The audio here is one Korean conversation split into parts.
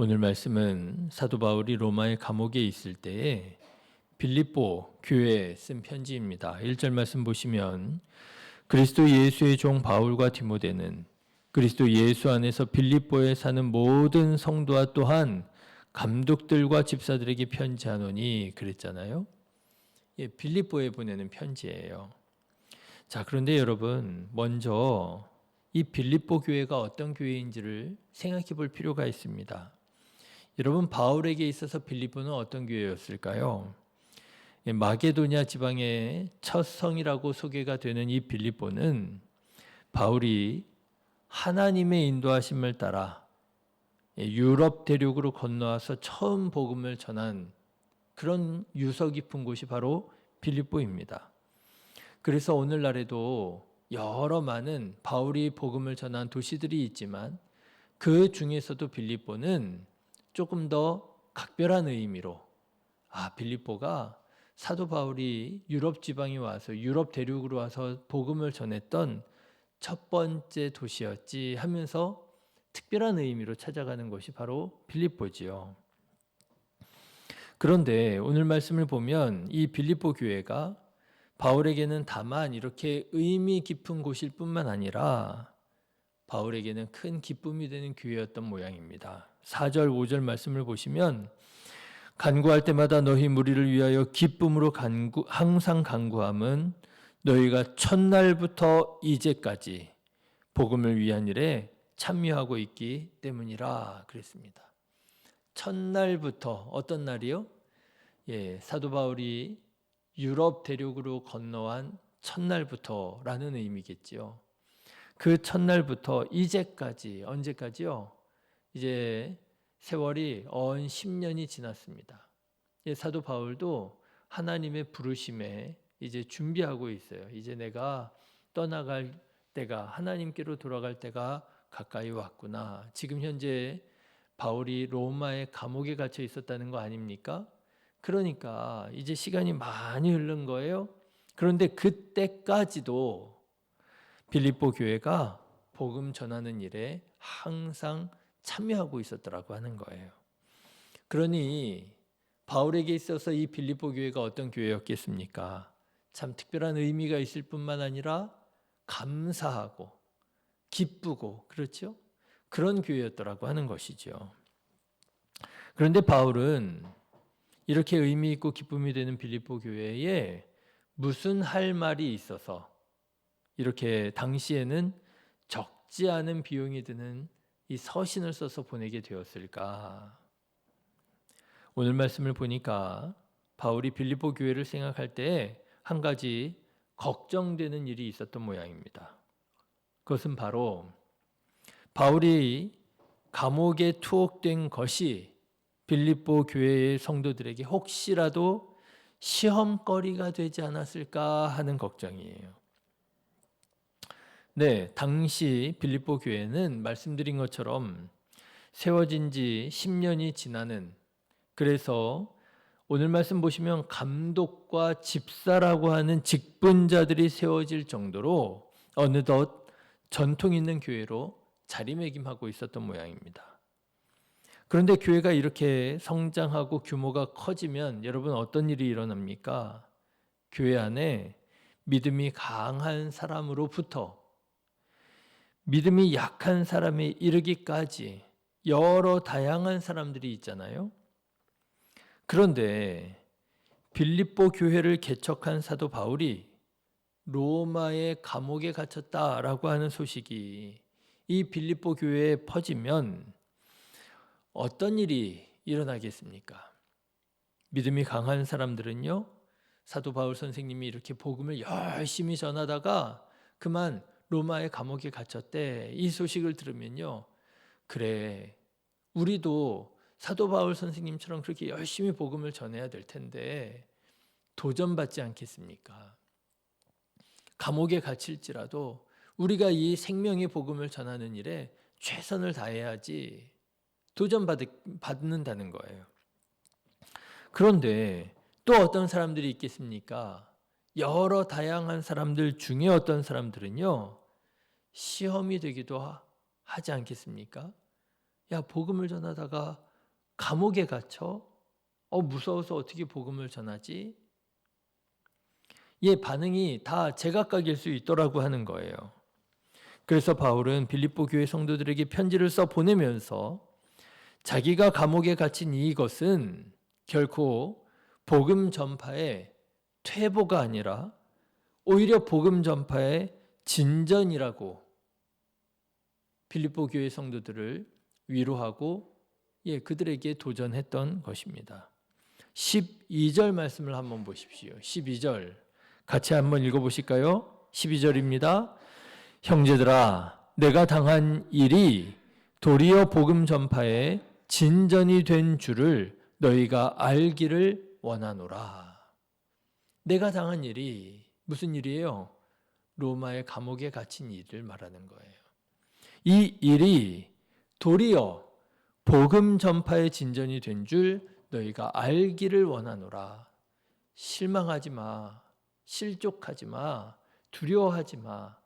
오늘 말씀은 사도 바울이 로마의 감옥에 있을 때에 빌립보 교회에 쓴 편지입니다. 1절 말씀 보시면 그리스도 예수의 종 바울과 디모데는 그리스도 예수 안에서 빌립보에 사는 모든 성도와 또한 감독들과 집사들에게 편지하노니 그랬잖아요. 빌립보에 보내는 편지예요. 자, 그런데 여러분 먼저 이 빌립보 교회가 어떤 교회인지를 생각해 볼 필요가 있습니다. 여러분 바울에게 있어서 빌립보는 어떤 교회였을까요? 마게도냐 지방의 첫 성이라고 소개가 되는 이 빌립보는 바울이 하나님의 인도하심을 따라 유럽 대륙으로 건너와서 처음 복음을 전한 그런 유서 깊은 곳이 바로 빌립보입니다. 그래서 오늘날에도 여러 많은 바울이 복음을 전한 도시들이 있지만 그 중에서도 빌립보는 조금 더 각별한 의미로 빌립보가 사도 바울이 유럽 지방에 와서 유럽 대륙으로 와서 복음을 전했던 첫 번째 도시였지 하면서 특별한 의미로 찾아가는 것이 바로 빌립보지요. 그런데 오늘 말씀을 보면 이 빌립보 교회가 바울에게는 다만 이렇게 의미 깊은 곳일 뿐만 아니라 바울에게는 큰 기쁨이 되는 교회였던 모양입니다. 4절 5절 말씀을 보시면 간구할 때마다 너희 무리를 위하여 기쁨으로 항상 간구함은 너희가 첫날부터 이제까지 복음을 위한 일에 참여하고 있기 때문이라 그랬습니다. 첫날부터 어떤 날이요? 사도 바울이 유럽 대륙으로 건너간 첫날부터라는 의미겠지요. 그 첫날부터 이제까지 언제까지요? 이제 세월이 언 10년이 지났습니다. 사도 바울도 하나님의 부르심에 이제 준비하고 있어요. 이제 내가 떠나갈 때가 하나님께로 돌아갈 때가 가까이 왔구나. 지금 현재 바울이 로마의 감옥에 갇혀 있었다는 거 아닙니까? 그러니까 이제 시간이 많이 흐른 거예요. 그런데 그때까지도 빌립보 교회가 복음 전하는 일에 항상 참여하고 있었더라고 하는 거예요. 그러니 바울에게 있어서 이 빌립보 교회가 어떤 교회였겠습니까? 참 특별한 의미가 있을 뿐만 아니라 감사하고 기쁘고 그렇죠? 그런 교회였더라고 하는 것이죠. 그런데 바울은 이렇게 의미 있고 기쁨이 되는 빌립보 교회에 무슨 할 말이 있어서 이렇게 당시에는 적지 않은 비용이 드는 이 서신을 써서 보내게 되었을까? 오늘 말씀을 보니까 바울이 빌립보 교회를 생각할 때 한 가지 걱정되는 일이 있었던 모양입니다. 그것은 바로 바울이 감옥에 투옥된 것이 빌립보 교회의 성도들에게 혹시라도 시험거리가 되지 않았을까 하는 걱정이에요. 네, 당시 빌립보 교회는 말씀드린 것처럼 세워진 지 10년이 지나는, 그래서 오늘 말씀 보시면 감독과 집사라고 하는 직분자들이 세워질 정도로 어느덧 전통 있는 교회로 자리매김하고 있었던 모양입니다. 그런데 교회가 이렇게 성장하고 규모가 커지면 여러분 어떤 일이 일어납니까? 교회 안에 믿음이 강한 사람으로부터 믿음이 약한 사람에 이르기까지 여러 다양한 사람들이 있잖아요. 그런데 빌립보 교회를 개척한 사도 바울이 로마의 감옥에 갇혔다라고 하는 소식이 이 빌립보 교회에 퍼지면 어떤 일이 일어나겠습니까? 믿음이 강한 사람들은요, 사도 바울 선생님이 이렇게 복음을 열심히 전하다가 그만 로마의 감옥에 갇혔대. 이 소식을 들으면요, 그래, 우리도 사도 바울 선생님처럼 그렇게 열심히 복음을 전해야 될 텐데 도전받지 않겠습니까? 감옥에 갇힐지라도 우리가 이 생명의 복음을 전하는 일에 최선을 다해야지 도전받는다는 거예요. 그런데 또 어떤 사람들이 있겠습니까? 여러 다양한 사람들 중에 어떤 사람들은요, 시험이 되기도 하지 않겠습니까? 야, 복음을 전하다가 감옥에 갇혀? 무서워서 어떻게 복음을 전하지? 반응이 다 제각각일 수 있더라고 하는 거예요. 그래서 바울은 빌립보 교회 성도들에게 편지를 써 보내면서 자기가 감옥에 갇힌 이것은 결코 복음 전파의 퇴보가 아니라 오히려 복음 전파의 진전이라고 빌립보 교회 성도들을 위로하고 그들에게 도전했던 것입니다. 12절 말씀을 한번 보십시오. 12절 같이 한번 읽어보실까요? 12절입니다. 형제들아, 내가 당한 일이 도리어 복음 전파의 진전이 된 줄을 너희가 알기를 원하노라. 내가 당한 일이 무슨 일이에요? 로마의 감옥에 갇힌 일을 말하는 거예요. 이 일이 도리어 복음 전파의 진전이 된 줄 너희가 알기를 원하노라. 실망하지 마. 실족하지 마. 두려워하지 마.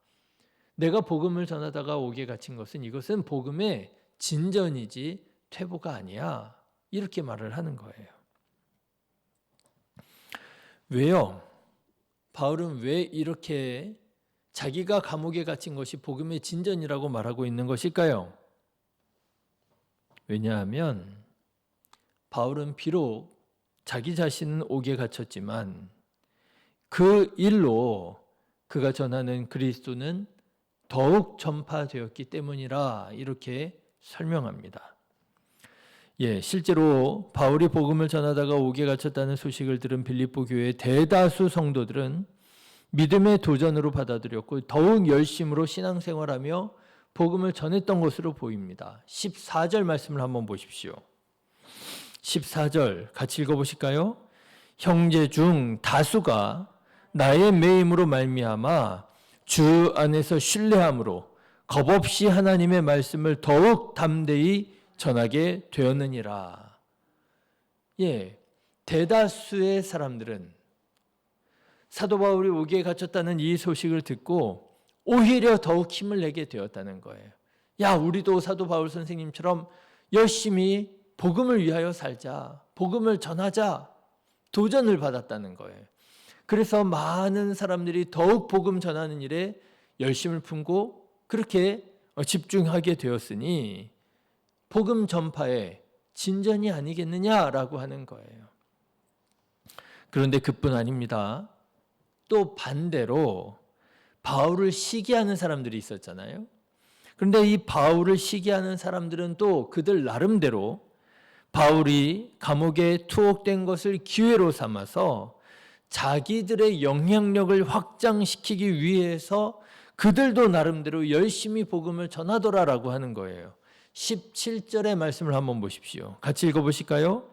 내가 복음을 전하다가 옥에 갇힌 것은 이것은 복음의 진전이지 퇴보가 아니야. 이렇게 말을 하는 거예요. 왜요? 바울은 왜 이렇게 자기가 감옥에 갇힌 것이 복음의 진전이라고 말하고 있는 것일까요? 왜냐하면 바울은 비록 자기 자신은 옥에 갇혔지만 그 일로 그가 전하는 그리스도는 더욱 전파되었기 때문이라 이렇게 설명합니다. 실제로 바울이 복음을 전하다가 옥에 갇혔다는 소식을 들은 빌립보 교회의 대다수 성도들은 믿음의 도전으로 받아들였고 더욱 열심으로 신앙생활하며 복음을 전했던 것으로 보입니다. 14절 말씀을 한번 보십시오. 14절 같이 읽어보실까요? 형제 중 다수가 나의 매임으로 말미암아 주 안에서 신뢰함으로 겁없이 하나님의 말씀을 더욱 담대히 전하게 되었느니라. 대다수의 사람들은 사도 바울이 옥에 갇혔다는 이 소식을 듣고 오히려 더욱 힘을 내게 되었다는 거예요. 우리도 사도 바울 선생님처럼 열심히 복음을 위하여 살자. 복음을 전하자. 도전을 받았다는 거예요. 그래서 많은 사람들이 더욱 복음 전하는 일에 열심을 품고 그렇게 집중하게 되었으니 복음 전파의 진전이 아니겠느냐라고 하는 거예요. 그런데 그뿐 아닙니다. 또 반대로 바울을 시기하는 사람들이 있었잖아요. 그런데 이 바울을 시기하는 사람들은 또 그들 나름대로 바울이 감옥에 투옥된 것을 기회로 삼아서 자기들의 영향력을 확장시키기 위해서 그들도 나름대로 열심히 복음을 전하더라라고 하는 거예요. 17절의 말씀을 한번 보십시오. 같이 읽어보실까요?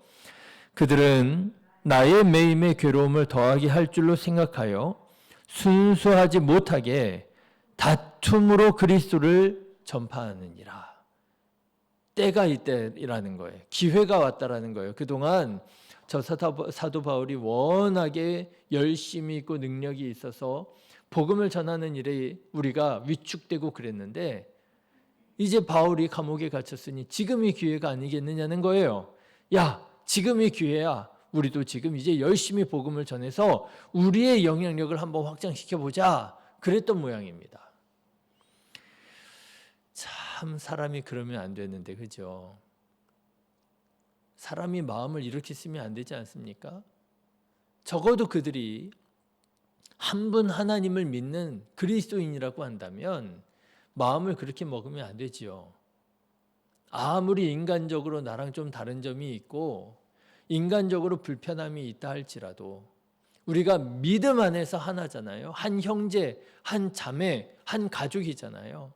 그들은 나의 매임의 괴로움을 더하게 할 줄로 생각하여 순수하지 못하게 다툼으로 그리스도를 전파하느니라. 때가 이때라는 거예요. 기회가 왔다라는 거예요. 그동안 저 사도 바울이 워낙에 열심히 있고 능력이 있어서 복음을 전하는 일에 우리가 위축되고 그랬는데 이제 바울이 감옥에 갇혔으니 지금이 기회가 아니겠느냐는 거예요. 지금이 기회야. 우리도 지금 이제 열심히 복음을 전해서 우리의 영향력을 한번 확장시켜보자. 그랬던 모양입니다. 참 사람이 그러면 안 되는데 그죠? 사람이 마음을 이렇게 쓰면 안 되지 않습니까? 적어도 그들이 한 분 하나님을 믿는 그리스도인이라고 한다면 마음을 그렇게 먹으면 안 되지요. 아무리 인간적으로 나랑 좀 다른 점이 있고 인간적으로 불편함이 있다 할지라도 우리가 믿음 안에서 하나잖아요. 한 형제, 한 자매, 한 가족이잖아요.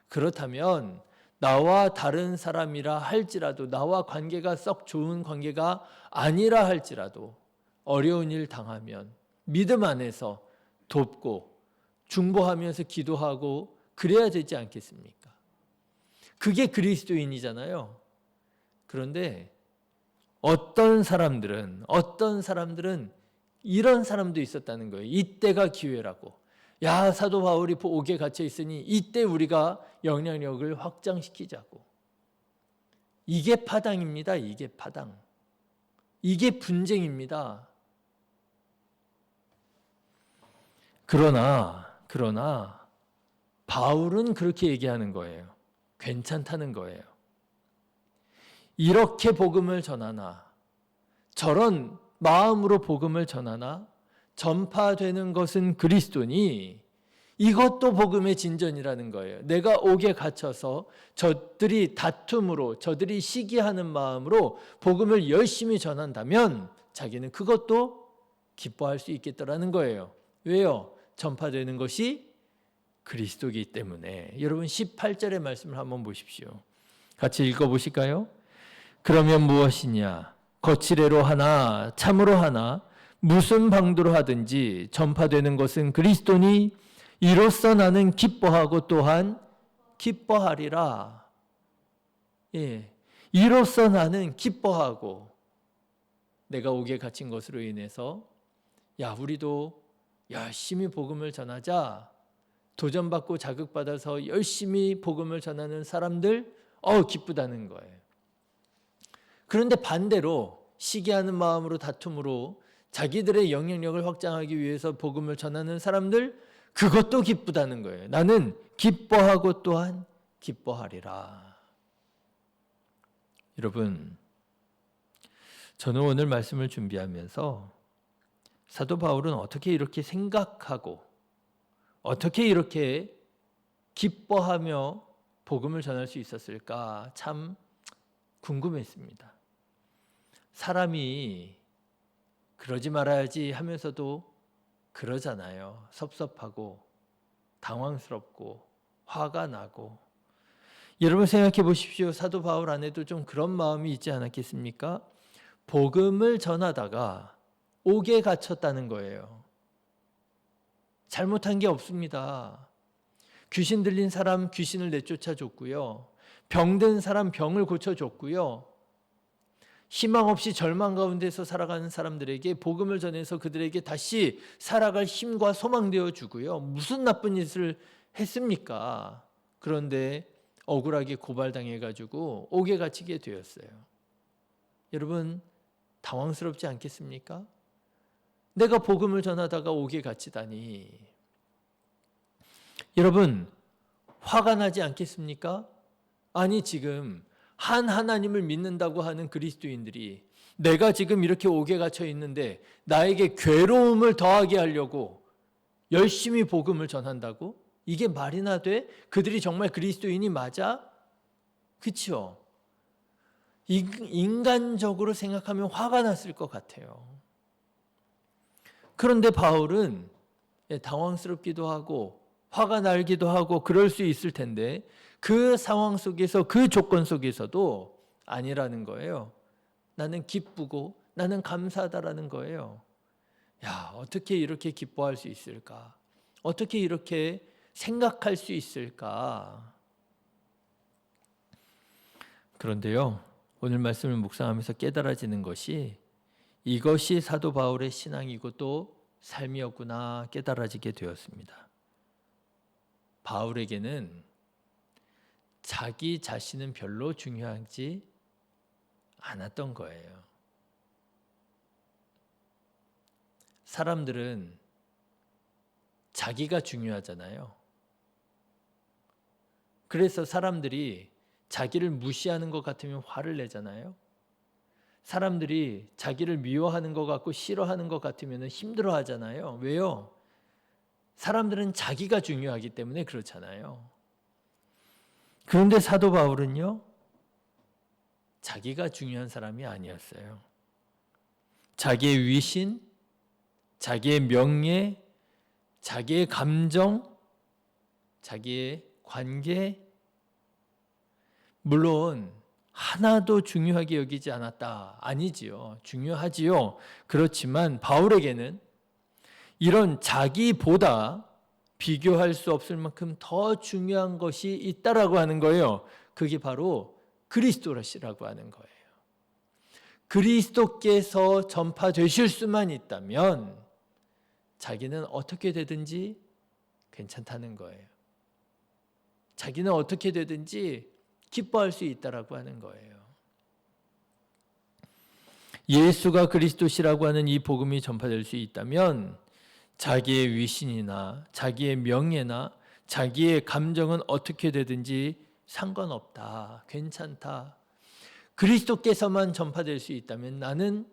그렇다면 나와 다른 사람이라 할지라도 나와 관계가 썩 좋은 관계가 아니라 할지라도 어려운 일 당하면 믿음 안에서 돕고 중보하면서 기도하고 그래야 되지 않겠습니까? 그게 그리스도인이잖아요. 그런데 어떤 사람들은 이런 사람도 있었다는 거예요. 이때가 기회라고. 사도 바울이 옥에 갇혀 있으니 이때 우리가 영향력을 확장시키자고. 이게 파당입니다. 이게 파당. 이게 분쟁입니다. 그러나 바울은 그렇게 얘기하는 거예요. 괜찮다는 거예요. 이렇게 복음을 전하나, 저런 마음으로 복음을 전하나, 전파되는 것은 그리스도니 이것도 복음의 진전이라는 거예요. 내가 옥에 갇혀서 저들이 다툼으로, 저들이 시기하는 마음으로 복음을 열심히 전한다면 자기는 그것도 기뻐할 수 있겠다라는 거예요. 왜요? 전파되는 것이 그리스도이기 때문에. 여러분 18절의 말씀을 한번 보십시오. 같이 읽어보실까요? 그러면 무엇이냐? 거칠애로 하나 참으로 하나 무슨 방도로 하든지 전파되는 것은 그리스도니 이로써 나는 기뻐하고 또한 기뻐하리라. 예, 이로써 나는 기뻐하고, 내가 옥에 갇힌 것으로 인해서 우리도 열심히 복음을 전하자, 도전받고 자극받아서 열심히 복음을 전하는 사람들 기쁘다는 거예요. 그런데 반대로 시기하는 마음으로 다툼으로 자기들의 영향력을 확장하기 위해서 복음을 전하는 사람들, 그것도 기쁘다는 거예요. 나는 기뻐하고 또한 기뻐하리라. 여러분, 저는 오늘 말씀을 준비하면서 사도 바울은 어떻게 이렇게 생각하고 어떻게 이렇게 기뻐하며 복음을 전할 수 있었을까 참 궁금했습니다. 사람이 그러지 말아야지 하면서도 그러잖아요. 섭섭하고 당황스럽고 화가 나고. 여러분 생각해 보십시오. 사도 바울 안에도 좀 그런 마음이 있지 않았겠습니까? 복음을 전하다가 옥에 갇혔다는 거예요. 잘못한 게 없습니다. 귀신 들린 사람 귀신을 내쫓아 줬고요. 병든 사람 병을 고쳐줬고요. 희망 없이 절망 가운데서 살아가는 사람들에게 복음을 전해서 그들에게 다시 살아갈 힘과 소망 되어 주고요. 무슨 나쁜 짓을 했습니까? 그런데 억울하게 고발당해가지고 옥에 갇히게 되었어요. 여러분 당황스럽지 않겠습니까? 내가 복음을 전하다가 옥에 갇히다니. 여러분 화가 나지 않겠습니까? 아니 지금 한 하나님을 믿는다고 하는 그리스도인들이 내가 지금 이렇게 옥에 갇혀 있는데 나에게 괴로움을 더하게 하려고 열심히 복음을 전한다고? 이게 말이나 돼? 그들이 정말 그리스도인이 맞아? 그렇죠? 인간적으로 생각하면 화가 났을 것 같아요. 그런데 바울은 당황스럽기도 하고 화가 날기도 하고 그럴 수 있을 텐데 그 상황 속에서 그 조건 속에서도 아니라는 거예요. 나는 기쁘고 나는 감사하다라는 거예요. 어떻게 이렇게 기뻐할 수 있을까? 어떻게 이렇게 생각할 수 있을까? 그런데요, 오늘 말씀을 묵상하면서 깨달아지는 것이 이것이 사도 바울의 신앙이고 또 삶이었구나 깨달아지게 되었습니다. 바울에게는 자기 자신은 별로 중요하지 않았던 거예요. 사람들은 자기가 중요하잖아요. 그래서 사람들이 자기를 무시하는 것 같으면 화를 내잖아요. 사람들이 자기를 미워하는 것 같고 싫어하는 것 같으면 힘들어 하잖아요. 왜요? 사람들은 자기가 중요하기 때문에 그렇잖아요. 그런데 사도 바울은요, 자기가 중요한 사람이 아니었어요. 자기의 위신, 자기의 명예, 자기의 감정, 자기의 관계, 물론 하나도 중요하게 여기지 않았다. 아니지요. 중요하지요. 그렇지만 바울에게는 이런 자기보다 비교할 수 없을 만큼 더 중요한 것이 있다라고 하는 거예요. 그게 바로 그리스도라고 하는 거예요. 그리스도께서 전파되실 수만 있다면 자기는 어떻게 되든지 괜찮다는 거예요. 자기는 어떻게 되든지 기뻐할 수 있다라고 하는 거예요. 예수가 그리스도시라고 하는 이 복음이 전파될 수 있다면 자기의 위신이나 자기의 명예나 자기의 감정은 어떻게 되든지 상관없다. 괜찮다. 그리스도께서만 전파될 수 있다면 나는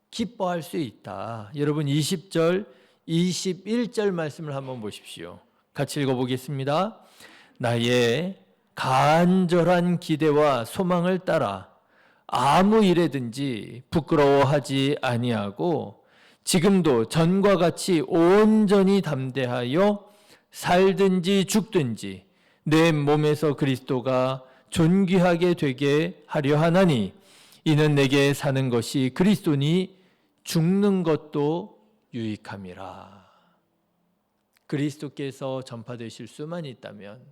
기뻐할 수 있다. 여러분 20절, 21절 말씀을 한번 보십시오. 같이 읽어보겠습니다. 나의 간절한 기대와 소망을 따라 아무 일에든지 부끄러워하지 아니하고 지금도 전과 같이 온전히 담대하여 살든지 죽든지 내 몸에서 그리스도가 존귀하게 되게 하려 하나니 이는 내게 사는 것이 그리스도니 죽는 것도 유익함이라. 그리스도께서 전파되실 수만 있다면,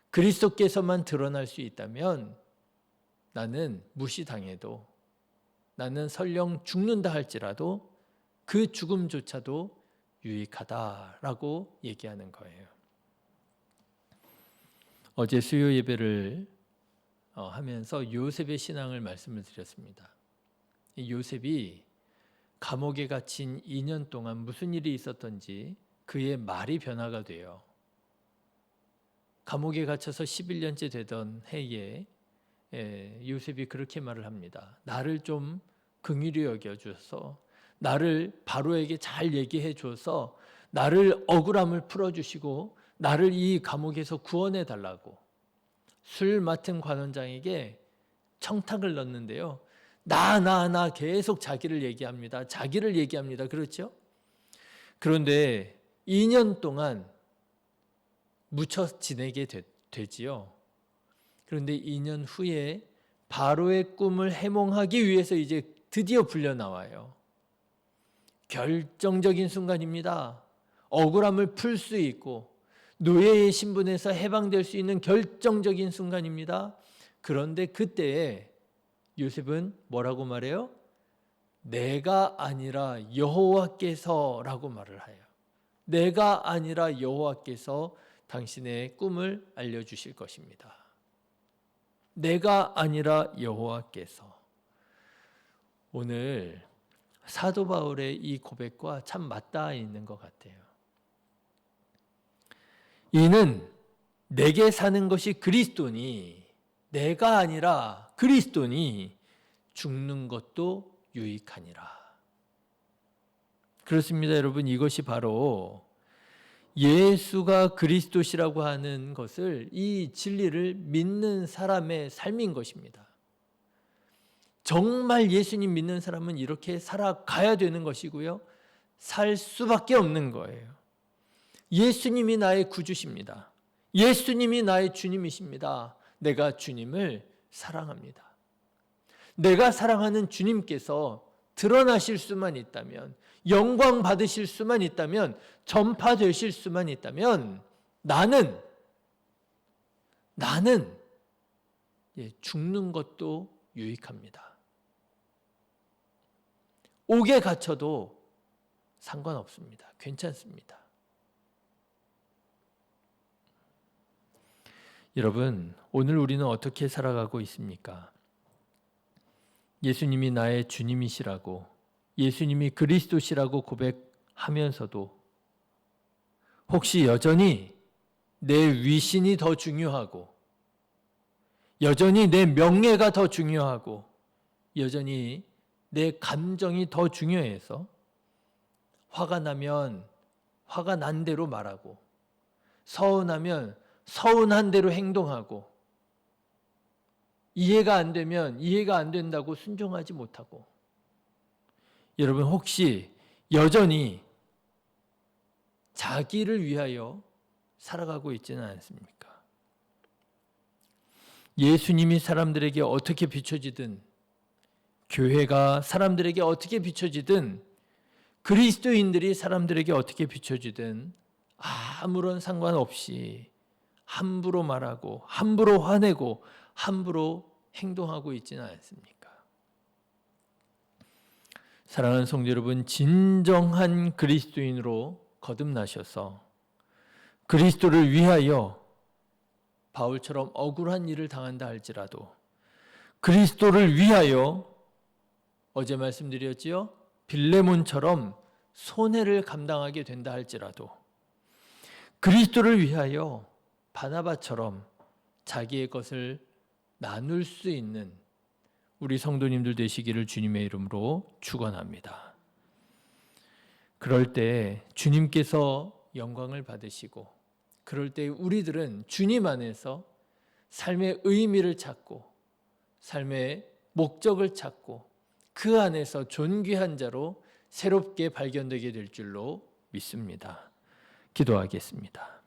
그리스도께서만 드러날 수 있다면 나는 무시당해도, 나는 설령 죽는다 할지라도 그 죽음조차도 유익하다라고 얘기하는 거예요. 어제 수요 예배를 하면서 요셉의 신앙을 말씀을 드렸습니다. 요셉이 감옥에 갇힌 2년 동안 무슨 일이 있었던지 그의 말이 변화가 돼요. 감옥에 갇혀서 11년째 되던 해에 요셉이 그렇게 말을 합니다. 나를 좀 긍휼히 여겨줘서, 나를 바로에게 잘 얘기해 줘서 나를 억울함을 풀어주시고 나를 이 감옥에서 구원해 달라고 술 맡은 관원장에게 청탁을 넣는데요. 나 계속 자기를 얘기합니다. 자기를 얘기합니다. 그렇죠? 그런데 2년 동안 묻혀 지내게 되지요. 그런데 2년 후에 바로의 꿈을 해몽하기 위해서 이제 드디어 불려 나와요. 결정적인 순간입니다. 억울함을 풀 수 있고 노예의 신분에서 해방될 수 있는 결정적인 순간입니다. 그런데 그때에 요셉은 뭐라고 말해요? 내가 아니라 여호와께서라고 말을 해요. 내가 아니라 여호와께서 당신의 꿈을 알려주실 것입니다. 내가 아니라 여호와께서. 오늘 사도 바울의 이 고백과 참 맞닿아 있는 것 같아요. 이는 내게 사는 것이 그리스도니, 내가 아니라 그리스도니 죽는 것도 유익하니라. 그렇습니다, 여러분. 이것이 바로 예수가 그리스도시라고 하는 것을, 이 진리를 믿는 사람의 삶인 것입니다. 정말 예수님 믿는 사람은 이렇게 살아가야 되는 것이고요. 살 수밖에 없는 거예요. 예수님이 나의 구주십니다. 예수님이 나의 주님이십니다. 내가 주님을 사랑합니다. 내가 사랑하는 주님께서 드러나실 수만 있다면, 영광 받으실 수만 있다면, 전파되실 수만 있다면 나는 죽는 것도 유익합니다. 옥에 갇혀도 상관없습니다. 괜찮습니다. 여러분, 오늘 우리는 어떻게 살아가고 있습니까? 예수님이 나의 주님이시라고, 예수님이 그리스도시라고 고백하면서도 혹시 여전히 내 위신이 더 중요하고, 여전히 내 명예가 더 중요하고, 여전히 내 감정이 더 중요해서 화가 나면 화가 난 대로 말하고, 서운하면 서운한 대로 행동하고, 이해가 안 되면 이해가 안 된다고 순종하지 못하고, 여러분 혹시 여전히 자기를 위하여 살아가고 있지는 않습니까? 예수님이 사람들에게 어떻게 비춰지든, 교회가 사람들에게 어떻게 비춰지든, 그리스도인들이 사람들에게 어떻게 비춰지든 아무런 상관없이 함부로 말하고 함부로 화내고 함부로 행동하고 있지는 않습니까? 사랑하는 성도 여러분, 진정한 그리스도인으로 거듭나셔서 그리스도를 위하여 바울처럼 억울한 일을 당한다 할지라도 그리스도를 위하여 어제 말씀드렸지요. 빌레몬처럼 손해를 감당하게 된다 할지라도 그리스도를 위하여 바나바처럼 자기의 것을 나눌 수 있는 우리 성도님들 되시기를 주님의 이름으로 축원합니다. 그럴 때 주님께서 영광을 받으시고, 그럴 때 우리들은 주님 안에서 삶의 의미를 찾고 삶의 목적을 찾고 그 안에서 존귀한 자로 새롭게 발견되게 될 줄로 믿습니다. 기도하겠습니다.